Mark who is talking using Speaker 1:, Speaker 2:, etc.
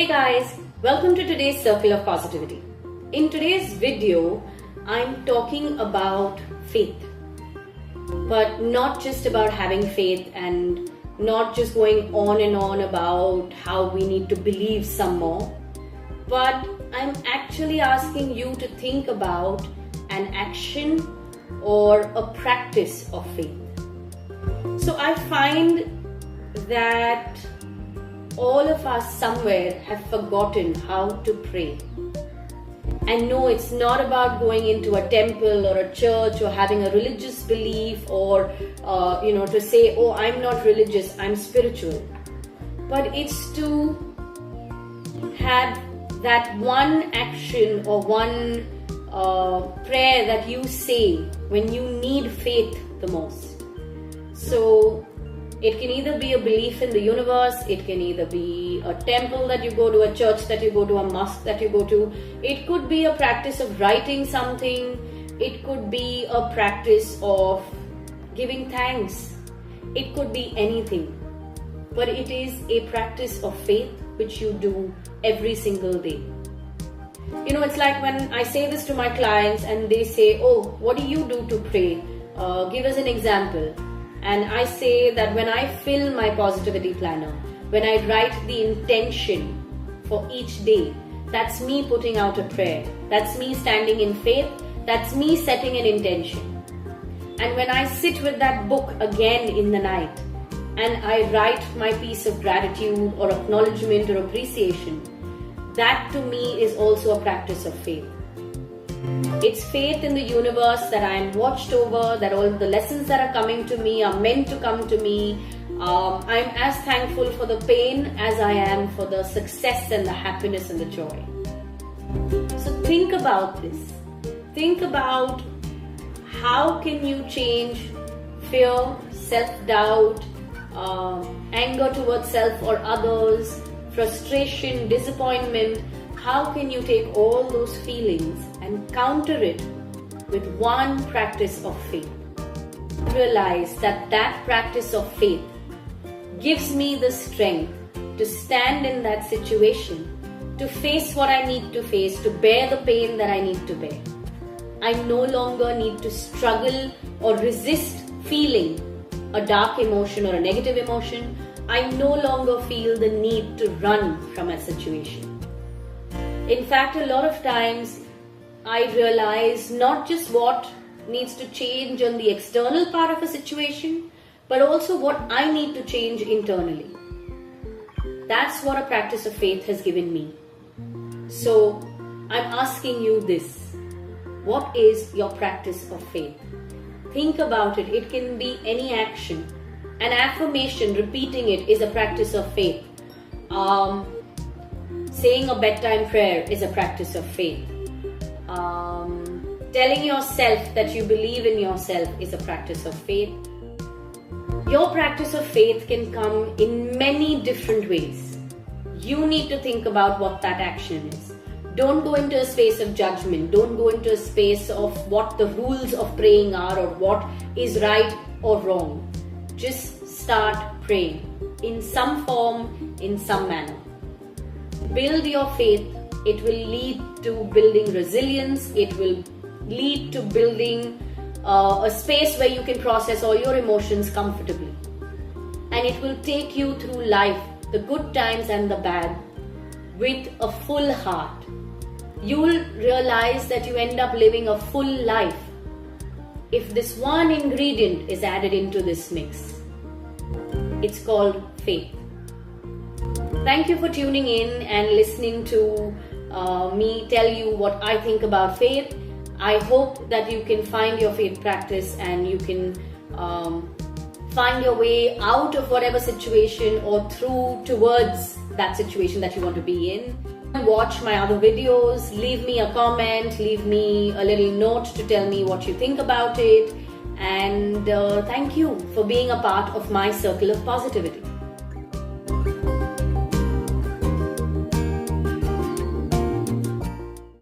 Speaker 1: Hey guys, welcome to today's Circle of Positivity. In today's video, I'm talking about faith. But not just about having faith and not just going on and on about how we need to believe some more. But I'm actually asking you to think about an action or a practice of faith. So I find that all of us somewhere have forgotten how to pray. And no, it's not about going into a temple or a church or having a religious belief or, to say, oh, I'm not religious, I'm spiritual. But it's to have that one action or one prayer that you say when you need faith the most. So it can either be a belief in the universe, it can either be a temple that you go to, a church that you go to, a mosque that you go to. It could be a practice of writing something. It could be a practice of giving thanks. It could be anything. But it is a practice of faith which you do every single day. It's like when I say this to my clients and they say, oh, what do you do to pray? Give us an example. And I say that when I fill my positivity planner, when I write the intention for each day, that's me putting out a prayer. That's me standing in faith. That's me setting an intention. And when I sit with that book again in the night and I write my piece of gratitude or acknowledgement or appreciation, that to me is also a practice of faith. It's faith in the universe that I am watched over, that all the lessons that are coming to me are meant to come to me. I'm as thankful for the pain as I am for the success and the happiness and the joy. So think about this. Think about how can you change fear, self-doubt, anger towards self or others, frustration, disappointment. How can you take all those feelings and counter it with one practice of faith? Realize that practice of faith gives me the strength to stand in that situation, to face what I need to face, to bear the pain that I need to bear. I no longer need to struggle or resist feeling a dark emotion or a negative emotion. I no longer feel the need to run from a situation. In fact, a lot of times I realize not just what needs to change on the external part of a situation, but also what I need to change internally. That's what a practice of faith has given me. So I'm asking you this. What is your practice of faith? Think about it. It can be any action. An affirmation, repeating it, is a practice of faith. Saying a bedtime prayer is a practice of faith. Telling yourself that you believe in yourself is a practice of faith. Your practice of faith can come in many different ways. You need to think about what that action is. Don't go into a space of judgment. Don't go into a space of what the rules of praying are or what is right or wrong. Just start praying in some form, in some manner. Build your faith. It will lead to building resilience. It will lead to building a space where you can process all your emotions comfortably. And it will take you through life, the good times and the bad, with a full heart. You will realize that you end up living a full life if this one ingredient is added into this mix. It's called faith. Thank you for tuning in and listening to me tell you what I think about faith. I hope that you can find your faith practice and you can find your way out of whatever situation or through towards that situation that you want to be in. Watch my other videos, leave me a comment, leave me a little note to tell me what you think about it. And thank you for being a part of my circle of positivity.